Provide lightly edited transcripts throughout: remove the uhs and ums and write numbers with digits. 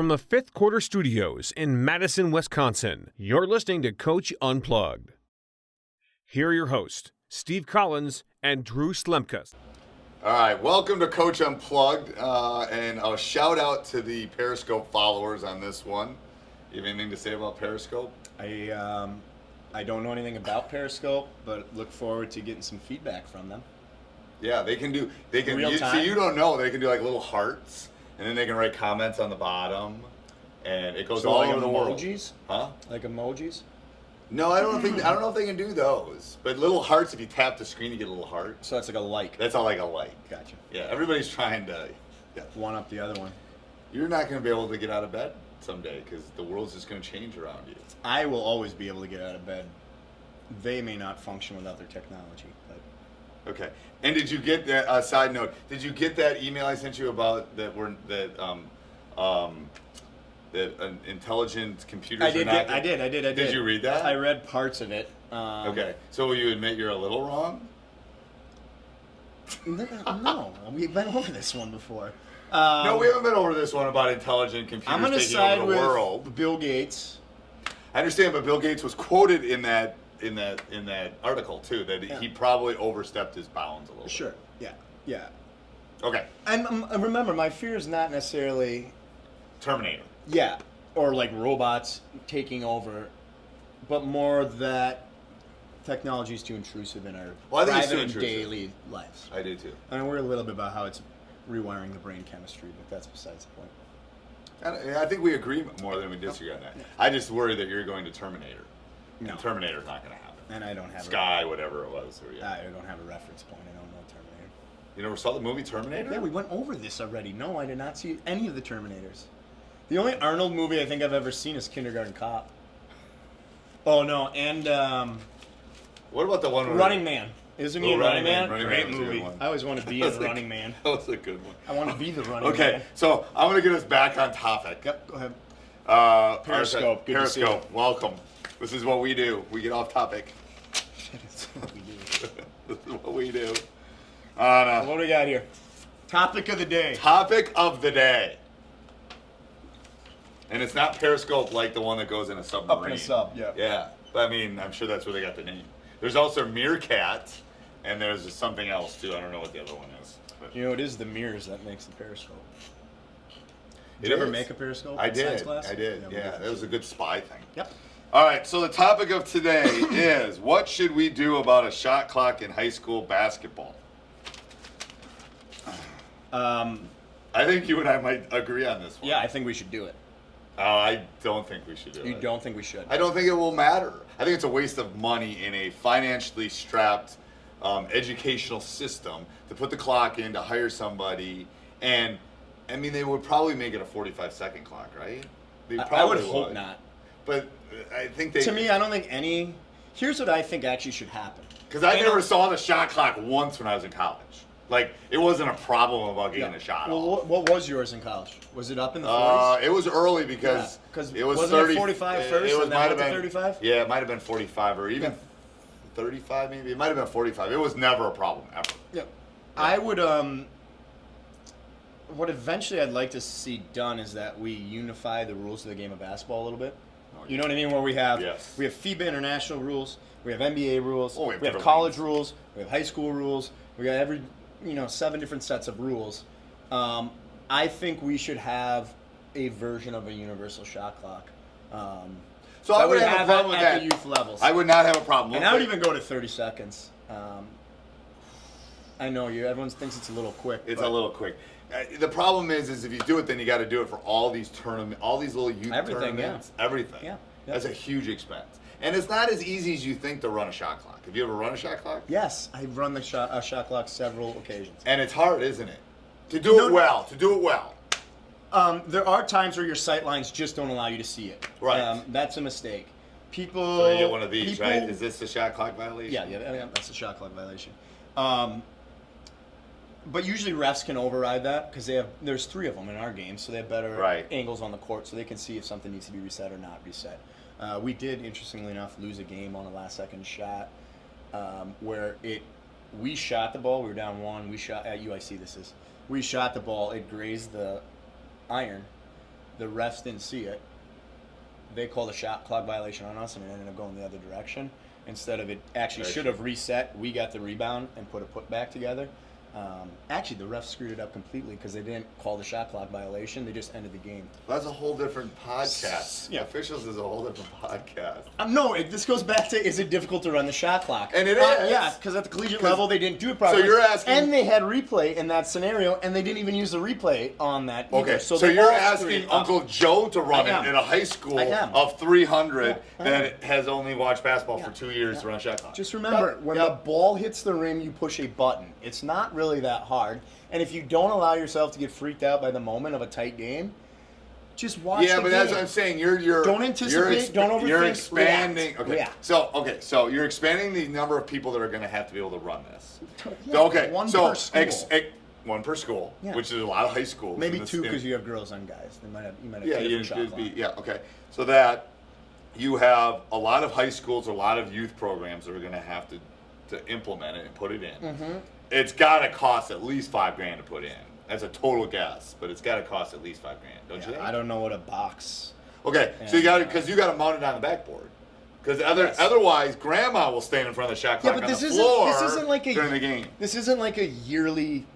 from the Fifth Quarter Studios in Madison, Wisconsin, you're listening to Coach Unplugged. Here are your hosts, Steve Collins and Drew Slemka. All right, welcome to Coach Unplugged, and a shout out to the Periscope followers on this one. You have anything to say about Periscope? I don't know anything about Periscope, but look forward to getting some feedback from them. Yeah, they can Real time. See, you don't know, they can do like little hearts, and then they can write comments on the bottom, and it goes all like over the world. Emojis? Huh? Like emojis? No, I don't know if they can do those. But little hearts, if you tap the screen, you get a little heart. So that's like a like. That's all like a like. Gotcha. Yeah, everybody's trying to One up the other one. You're not going to be able to get out of bed someday because the world's just going to change around you. I will always be able to get out of bed. They may not function without their technology, but... Okay. And did you get that? Side note: did you get that email I sent you about that? Intelligent computers. I did. Did you read that? I read parts of it. Okay. So will you admit you're a little wrong? No, we've been over this one before. No, we haven't been over this one about intelligent computers I'm going to taking side over the with world. Bill Gates. I understand, but Bill Gates was quoted in that article too, that he probably overstepped his bounds a little bit. Sure. Yeah. Okay. And remember, my fear is not necessarily Terminator. Yeah, or like robots taking over, but more that technology is too intrusive in our private and daily lives. I do too. I mean, we're a little bit about how it's rewiring the brain chemistry, but that's besides the point. And I think we agree more than we disagree on that. Yeah. I just worry that you're going to Terminator. No. And Terminator's not going to happen. And I don't have Sky, whatever it was. I don't have a reference point. I don't know Terminator. You never saw the movie Terminator? Yeah, we went over this already. No, I did not see any of the Terminators. The only Arnold movie I think I've ever seen is Kindergarten Cop. Oh no, and what about the one where Running Man? Isn't he in Running Man? Great movie. I always want to be in Running Man. That was a good one. I want to be the Running Man. Okay, so I'm going to get us back on topic. Yep, go ahead. Periscope. Good to see you. Periscope, welcome. This is what we do. We get off topic. That's what we do. This is what we do. What do we got here? Topic of the day. Topic of the day. And it's not Periscope like the one that goes in a submarine. Up in a sub, yeah. Yeah, but I mean, I'm sure that's where they got the name. There's also Meerkat, and there's something else too. I don't know what the other one is. But You know, it is the mirrors that makes the Periscope. It Did you ever is. make a Periscope I in science did. class? I did. we Yeah, did. that was a good spy thing. Yep. All right, so the topic of today is what should we do about a shot clock in high school basketball? I think you and I might agree on this one. Yeah, I think we should do it. I don't think we should do it. You don't think we should? I don't think it will matter. I think it's a waste of money in a financially strapped educational system to put the clock in, to hire somebody, and I mean, they would probably make it a 45-second clock, right? They I probably would hope not. But I think they... To me, I don't think any... Here's what I think actually should happen. Because I never saw the shot clock once when I was in college. Like, it wasn't a problem about getting a shot Well, off. what was yours in college? Was it up in the 40s? It was early because it was wasn't 30. it 45 first and then might went have to been 35? Yeah, it might have been 45 or even 35 maybe. It might have been 45. It was never a problem ever. Yeah. I would what eventually I'd like to see done is that we unify the rules of the game of basketball a little bit. You know what I mean? Where we have FIBA international rules, we have NBA rules, we have college rules, we have high school rules, we got 7 different sets of rules. I think we should have a version of a universal shot clock. So I would have a problem with at that. the youth levels. I would not have a problem. And I would even go to 30 seconds. I know everyone thinks it's a little quick. It's a little quick. The problem is if you do it, then you got to do it for all these tournaments, all these little youth tournaments, everything. Yeah. That's a huge expense, and it's not as easy as you think to run a shot clock. Have you ever run a shot clock? Yes, I've run a shot clock several occasions. And it's hard, isn't it? To do it well. There are times where your sight lines just don't allow you to see it. Right. That's a mistake. So you get one of these, right? Is this the shot clock violation? Yeah, that's a shot clock violation. But usually refs can override that because there's 3 of them in our game, so they have better angles on the court, so they can see if something needs to be reset or not reset. We did, interestingly enough, lose a game on a last-second shot where we shot the ball. We were down 1. We shot at UIC. We shot the ball. It grazed the iron. the refs didn't see it. They called a shot clock violation on us, and it ended up going the other direction. Instead of it actually should have reset, we got the rebound and put a putback together. Actually, the refs screwed it up completely because they didn't call the shot clock violation. They just ended the game. Well, that's a whole different podcast. Yeah, officials is a whole different podcast. This goes back to, is it difficult to run the shot clock? And it is. Yeah, because at the collegiate level, they didn't do it properly. So you're asking... And they had replay in that scenario, and they didn't even use the replay on that either. Okay, so you're asking Uncle Joe to run it in a high school of 300 that has only watched basketball for 2 years to run a shot clock. Just remember, when the ball hits the rim, you push a button. It's not really that hard. And if you don't allow yourself to get freaked out by the moment of a tight game, just watch the game. Yeah, but that's what I'm saying. You're don't anticipate, don't overthink. You're expanding. React. So you're expanding the number of people that are going to have to be able to run this. Per school. One per school, which is a lot of high schools. Maybe two because you have girls and guys. You might have different shot clock. Okay. So that you have a lot of high schools, a lot of youth programs that are going to have to implement it and put it in. Mm-hmm. It's got to cost at least $5,000 to put in. That's a total guess, but it's got to cost at least $5,000, don't you think? I don't know what a box. Okay, so you got to mount it on the backboard. Because otherwise, Grandma will stand in front of the shot clock on the floor during the game. This isn't like a yearly.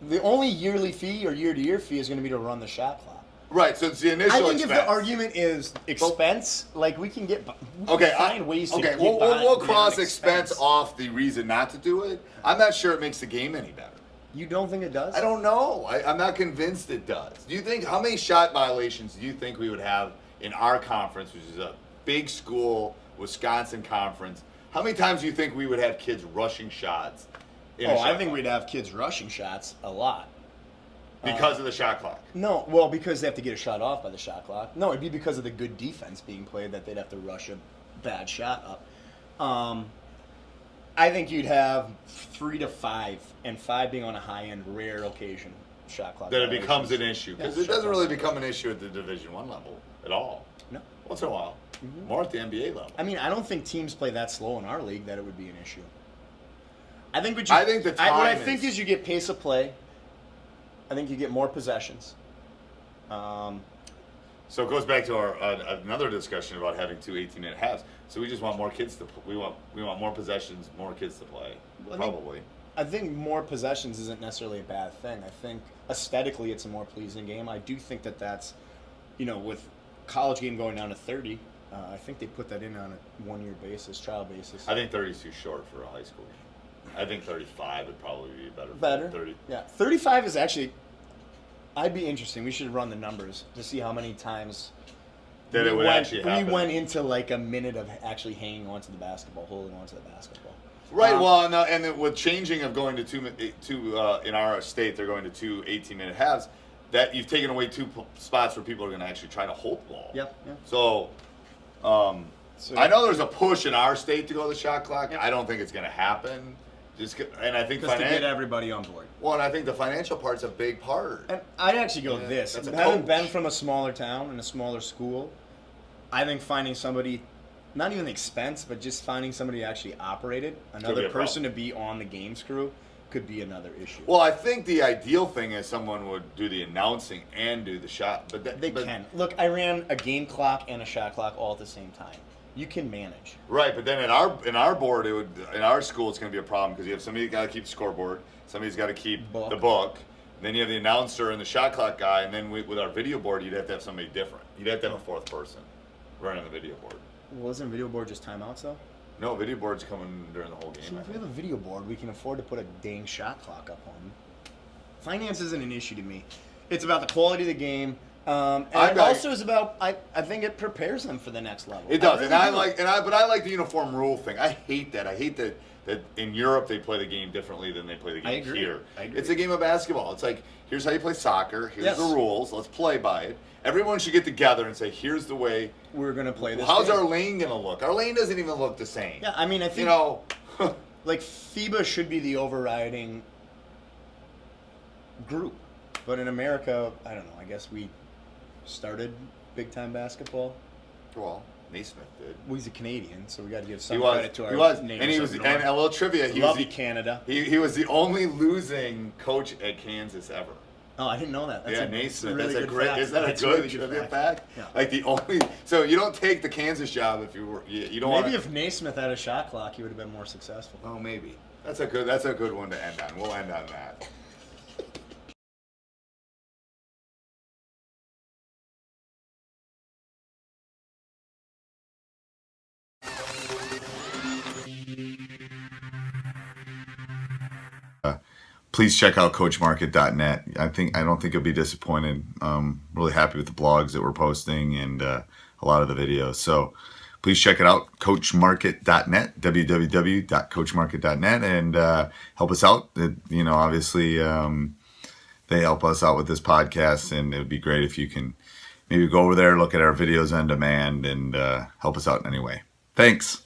The only yearly fee or year-to-year fee is going to be to run the shot clock. Right, so it's the initial expense. I think if the argument is expense, we can find ways to get we'll cross expense off the reason not to do it. I'm not sure it makes the game any better. You don't think it does? I don't know. I'm not convinced it does. Do you think, how many shot violations do you think we would have in our conference, which is a big school, Wisconsin conference? How many times do you think we would have kids rushing shots in a shot I think clock? we'd have kids rushing shots a lot. Because of the shot clock? No, well, because they have to get a shot off by the shot clock. No, it'd be because of the good defense being played that they'd have to rush a bad shot up. I think you'd have 3 to 5, and 5 being on a high-end, rare occasion shot clock. That it becomes an issue. Because it doesn't really become an issue at the Division I level at all. No. Once in a while. Mm-hmm. More at the NBA level. I mean, I don't think teams play that slow in our league that it would be an issue. I think what I think is you get pace of play. I think you get more possessions. So it goes back to our another discussion about having 2 18-minute halves. So we just want more kids to we want more possessions, more kids to play. Probably. I think more possessions isn't necessarily a bad thing. I think aesthetically it's a more pleasing game. I do think that's, with college game going down to 30, I think they put that in on a 1-year basis, trial basis. I think 30 is too short for a high school game. I think 35 would probably be better. Better? 30. Yeah. 35 is actually, I'd be interesting. We should run the numbers to see how many times that it would actually happen. We went into like a minute of actually hanging onto the basketball, holding onto the basketball. Right. And then with changing of going to two in our state, they're going to 2 18-minute halves. That you've taken away 2 spots where people are going to actually try to hold the ball. Yep. So, I know there's a push in our state to go to the shot clock. Yep. I don't think it's going to happen. And I think to get everybody on board. Well, and I think the financial part's a big part. And I'd actually go this. Having been from a smaller town and a smaller school, I think finding somebody, not even the expense, but just finding somebody to actually operate it, another person to be on the games crew, could be another issue. Well, I think the ideal thing is someone would do the announcing and do the shot. But they can. Look, I ran a game clock and a shot clock all at the same time. You can manage. Right, but then in our board, in our school, it's going to be a problem because you have somebody got to keep the scoreboard, somebody's got to keep the book, then you have the announcer and the shot clock guy, and then with our video board, you'd have to have somebody different. You'd have to have a 4th person running the video board. Well, isn't video board just timeouts though? No, video board's coming during the whole game. So if we have a video board, we can afford to put a dang shot clock up on. Finance isn't an issue to me. It's about the quality of the game. And it also is about, I think it prepares them for the next level. It does, but I like the uniform rule thing. I hate that. I hate that in Europe they play the game differently than they play the game here. I agree. It's a game of basketball. It's like, here's how you play soccer. Here's the rules. Let's play by it. Everyone should get together and say, here's the way we're going to play this. How's our lane going to look? Our lane doesn't even look the same. Yeah, I mean, I think like FIBA should be the overriding group, but in America, I don't know. I guess we started big time basketball. Well, Naismith did. Well, he's a Canadian, so we got to give some credit to our neighbors. And a little trivia. Love you, Canada. He was the only losing coach at Kansas ever. Oh, I didn't know that. That's Naismith. Really that's a great. Fact. Is that a good trivia fact? Yeah. Like the only. So you don't take the Kansas job if you were. You don't. Maybe if Naismith had a shot clock, he would have been more successful. Oh, maybe. That's a good one to end on. We'll end on that. Please check out coachmarket.net. I don't think you'll be disappointed. Really happy with the blogs that we're posting and a lot of the videos. So please check it out, coachmarket.net, www.coachmarket.net, and help us out. Obviously, they help us out with this podcast, and it would be great if you can maybe go over there, look at our videos on demand, and help us out in any way. Thanks.